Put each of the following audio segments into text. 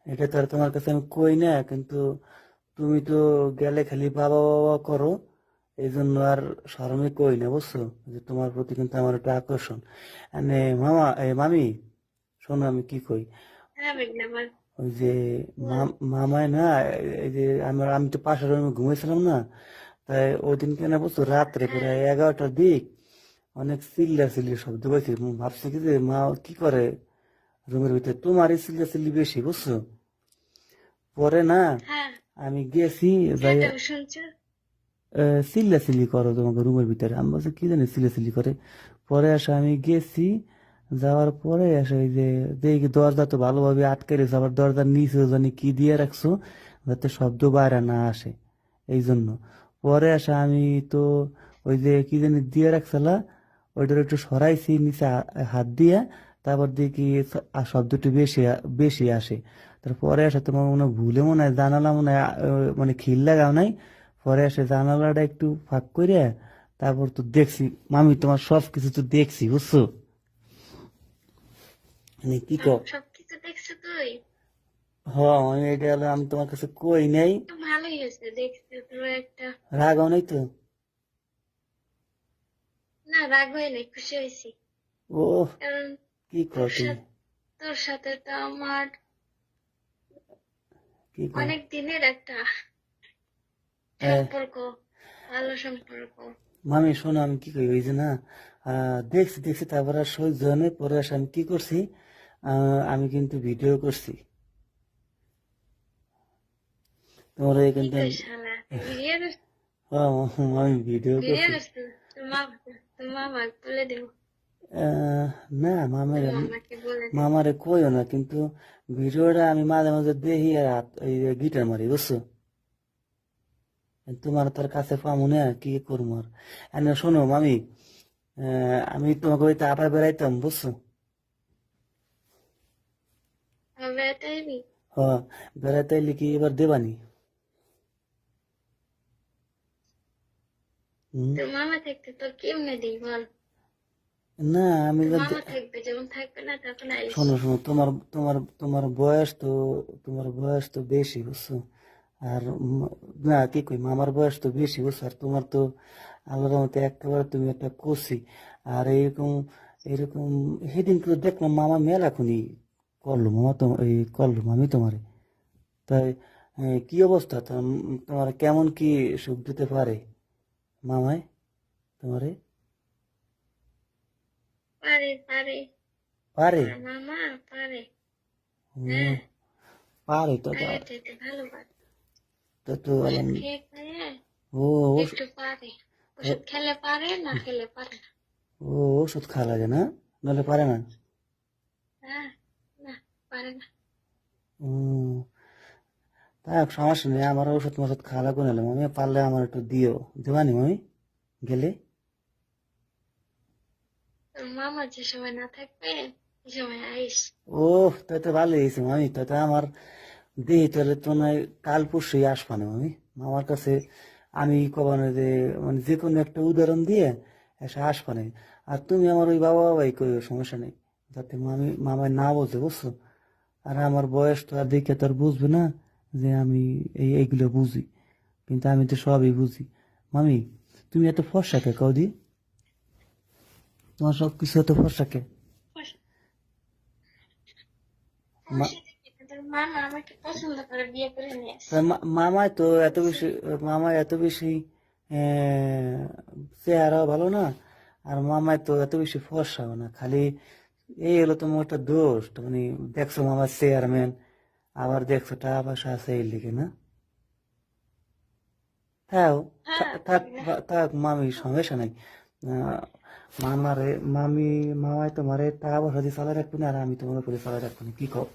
এটা তো আর তোমার কাছে আমি কই না, কিন্তু তুমি তো গেলে খালি বাবা বাবা করো, এই জন্য আর শরমে কই না, বুঝছো? যে তোমার প্রতি কিন্তু আমার একটা আকর্ষণ। মানে মামা মামি, শোনো আমি কি কই। হ্যাঁ মেঘনা বল। ওই যে বল। মামায় না, এই যে আমি তো পাশের রুমে ঘুমাইছিলাম না, তাই ওই দিন কেন বুঝছো, রাত্রে হ্যাঁ। প্রায় 11টার দিক অনেক চিল্লা চিল্লি শব্দ পাইছি। ভাবছি কি যে মা কি করে রুমের ভিতরে, তোমারই চিল্লা চিল্লি বেশি, বুঝছো? পরে না হ্যাঁ। আমি গেছি, যাই কেটা শুনছো? চিল্লা চিল্লি করো তোমাকে রুমের ভিতরে। আমি বলছি কি জানি চিল্লা চিল্লি করে। পরে আসে আমি গেছি, যাওয়ার পরে আসে এই যে দেখি দরজা তো ভালোভাবে আটকে রেখেছো, আবার দরজার নিচে জানি কি দিয়ে রাখছো যাতে শব্দ বাইরে না আসে, এই জন্য। পরে আসে আমি তো ওই যে কি জানি দিয়ে রাখছিলা, ওইটার একটু সরাইছি নিচে হাত দিয়ে, তারপর দেখি শব্দ একটু বেশি বেশি আসে। তারপরে আসে তোমার মনে হয় ভুলে মনে হয় জানালা মনে হয় মানে খিল লাগাও নাই। পরে এসে জানালাটা একটু ফাঁক করে তারপর তো দেখছি, মামি তোমার সব কিছু তো দেখছি, বুঝছো? মানে কি কও। সবকিছু দেখছো তুই? হ, আমি এটা হলো আমি তোমার কাছে কই নাই। তো ভালোই হয়েছে দেখছি তোর একটা। রাগাও নাই তো? না, রাগ হয় নাই, খুশি হয়েছি। ও, কারণ কি কও তোর তুমি? সাথে তোর সাথে তো আমার কি কও? অনেক দিনের একটা আহ, সম্পর্ক, ভালো সম্পর্ক। মামি শোনো আমি কি কই, ওই যে না দেখছি দেখছি, তারপর আর সহ্য হয় নাই। পরে আসে আমি কি করছি, আমি কিন্তু ভিডিও করছি তোমার কি কিন্তু কইস শালা, তুই ভিডিও করছিস? আমি ভিডিও ভিডিও করছি। করছিস? তোর মামাকে বলে দেবো। আহ, না তোর মামের, মামাকে বলে দেবো। মামারে কইও না, কিন্তু ভিডিওটা আমি মাঝে মাঝে দেখি আর এই যে গিটার মারি, বুঝছো? তোমার তার কাছে পামু না, কি করবো আর। এনে শোনো মামি, আমি তোমাকে ওই আবার বেড়াইতাম, বুঝছো? আমার বেড়াতে আসবি? হ, বেড়াইতে এলে কি এবার দেবানি? হুম? তোর মামা থাকতে তোর কেমনে দিই বল? না আমি তোর বলতে, মামা থাকবে, যখন থাকবে না তখন আইস। শোনো শোনো, তোমার তোমার তোমার বয়স তো, তোমার বয়স তো বেশি, বুঝছো? আর না কি কই, মামার বয়স তো বেশি, বুঝছো? আর তোমার তো আল্লাহর মতে একেবারে তুমি একটা কচি। আর এরকম এরকম সেদিন তো দেখলাম মামা মেলা খুনি করলো, মামা তো এই করলো মামি তোমারে। তাই কি অবস্থা তোমার কেমন কি সুখ দিতে পারে মামায় তোমারে? পারে পারে। পারে? আমার মামা পারে। ও, হ্যাঁ। পারে তো আগের চাইতে ভালো পারে। তো তো ওষুধ খেয়ে খেয়ে ও একটু পারে। ওষুধ খেলে পারে, না খেলে পারে না। ও ওষুধ খাওয়া লাগে না, নাহলে পারে না? হ্যাঁ। না, পারে না। ও, তা সমস্যা নেই, আমার ওষুধ মষুধ খাওয়া লাগবে না, মামি পারলে আমার একটু দিও, দেবানি মামি গেলে? তোর মামা যে সময় না থাকবে সে সময় আইস। ও, তাই তো ভালো হয়েছে মামি, তাই তো আমার দেহি তাহলে তো নয় কাল পরশুই আসবা না মামি আমার কাছে। আমি কবানো যে মানে যে কোনো একটা উদাহরণ দিয়ে এসে আসবা না। আর তুমি আমার ওই বাবা বাবাই কইও, সমস্যা নেই, যাতে মামায় না বোঝে, বুঝছো? আর আমার বয়স তো আর দেখে তো আর বুঝবে না যে আমি এইগুলো বুঝি, কিন্তু আমি তো সবই বুঝি। মামি তুমি এত ফর্সা কে কদি, তোমার সব কিছু এত ফর্সা কে? সমস্যা থেকে তোর মামা আমাকে পছন্দ করে বিয়ে করে নিয়ে তা আসছে। মামায় তো এত বেশি, মামায় এত বেশি চেহারাও ভালো না, আর মামায় তো এত বেশি ফর্সাও না, খালি এই হলো তোমার একটা দোষ, মানে দেখছো মামার চেয়ারম্যান, আবার দেখছো টাকা পয়সা আছে এই লিখে না। হ্যাঁ, হ্যাঁ থাক না। থাক মামি, সমস্যা নাই। আহ, মামারে মামি মামায় তোমারে টাকা পয়সা দিয়ে চালাই রাখবো না, আর আমি তোমার উপরে চালাই রাখবো না, কি কও?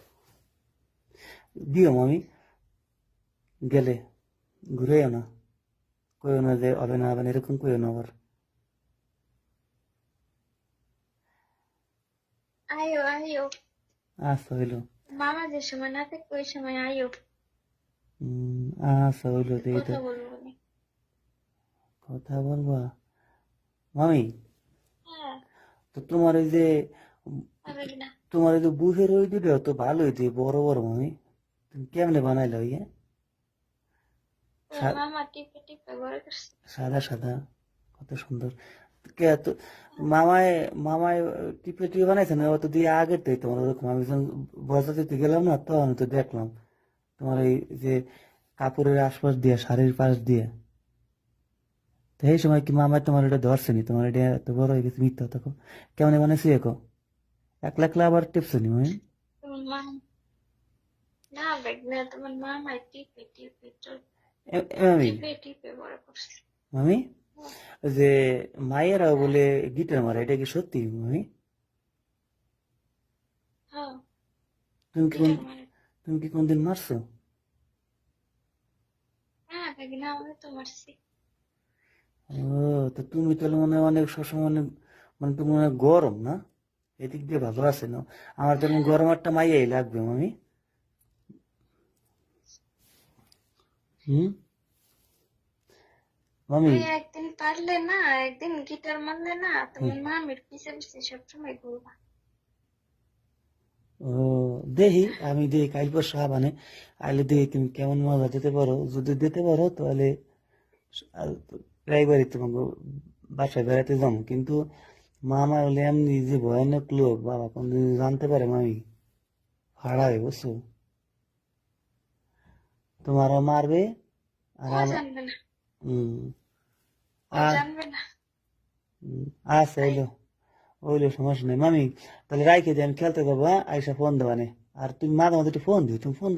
দিও মামি, গেলে ঘুরেও না, কইও না যে হবে না হবে না, এরকম কইও না আবার। আয়ো আয়ো। আচ্ছা হইলো। মামা যে সময় না থাকবে ওই সময় আয়ো। আচ্ছা হইলো, দেখি তো। কথা বলবো নি। কথা বলবা মামি? হ্যাঁ। তো তোমার পারবে না। তোমার ওই যে বুফের ওই দুটো তো ভালোই দিয়ে বড় বড় মামি। তুমি কেমনে বানাইলো ইয়ে তোর মামা টিপে টিপে বড় করছে। সাদা সাদা কত সুন্দর। কে তো মামায় মামায় টিপে টিপে বানাইছে না, ও তো দিয়ে আগের তো তোমার ওরকম। আমি যখন বর্ষা দিতে গেলাম না, তখন তো দেখলাম তোমার এই যে কাপড়ের আশপাশ দিয়ে, শাড়ির পাশ দিয়ে। তো এই সময় কি মামায় তোমার এটা ধরছেনি? তোমার এটা এত বড় হয়ে গেছে, মিথ্যা থাকো। কেমন বানাইছি একো একলা একলা আবার টিপছেনি আমি? তোমার মা না বেগ না, তোমার মামা টিপে টিপে তোর আমি টিপে টিপে বড় করছে। মামি ওই যে মায়েরাও বলে গিটার মারা, এটা কি সত্যি মামি? হ্যাঁ, তুমি কি গিটার মারে। তুমি কি কোনদিন মারছো? না বেগ না, আমি তো মারছি। ও, তো তুমি তাহলে মনে হয় অনেক সবসময় অনেক, মানে তুমি মনে হয় গরম না, এদিক দিয়ে ভালো আছে না? আমার তেমন গরম একটা মাইয়াই লাগবে মামি। হুম মামি। তুই একদিন পারলে না, একদিন গিটার মারলে না, হুম, তোমার মামির পিছে পিছে সবসময় ঘুরবা। ও, দেখি আমি দেখি কাল পরশু মানে আইলে দেখি তুমি কেমন মজা দিতে পারো। যদি দিতে পারো তাহলে প্রায়বারই তোমাকে বাসায় বেড়াতে যাবো, কিন্তু মামা হলে এমনি যে ভয়ানক লোক, বাবা কোনদিন জানতে পারে মামি হারাবে, বুঝছো? তোমারও মারবে আর ও জানবে না, হম ও আর জানবে না। আচ্ছা আই, হইলো, ওইলো সমস্যা নেই মামি। তাহলে রাইখে দিয়ে আমি খেলতে যাবো, হ্যাঁ? আইসা ফোন দেবানে। আর তুমি মাঝে মাঝে একটু ফোন দিও, তুমি ফোন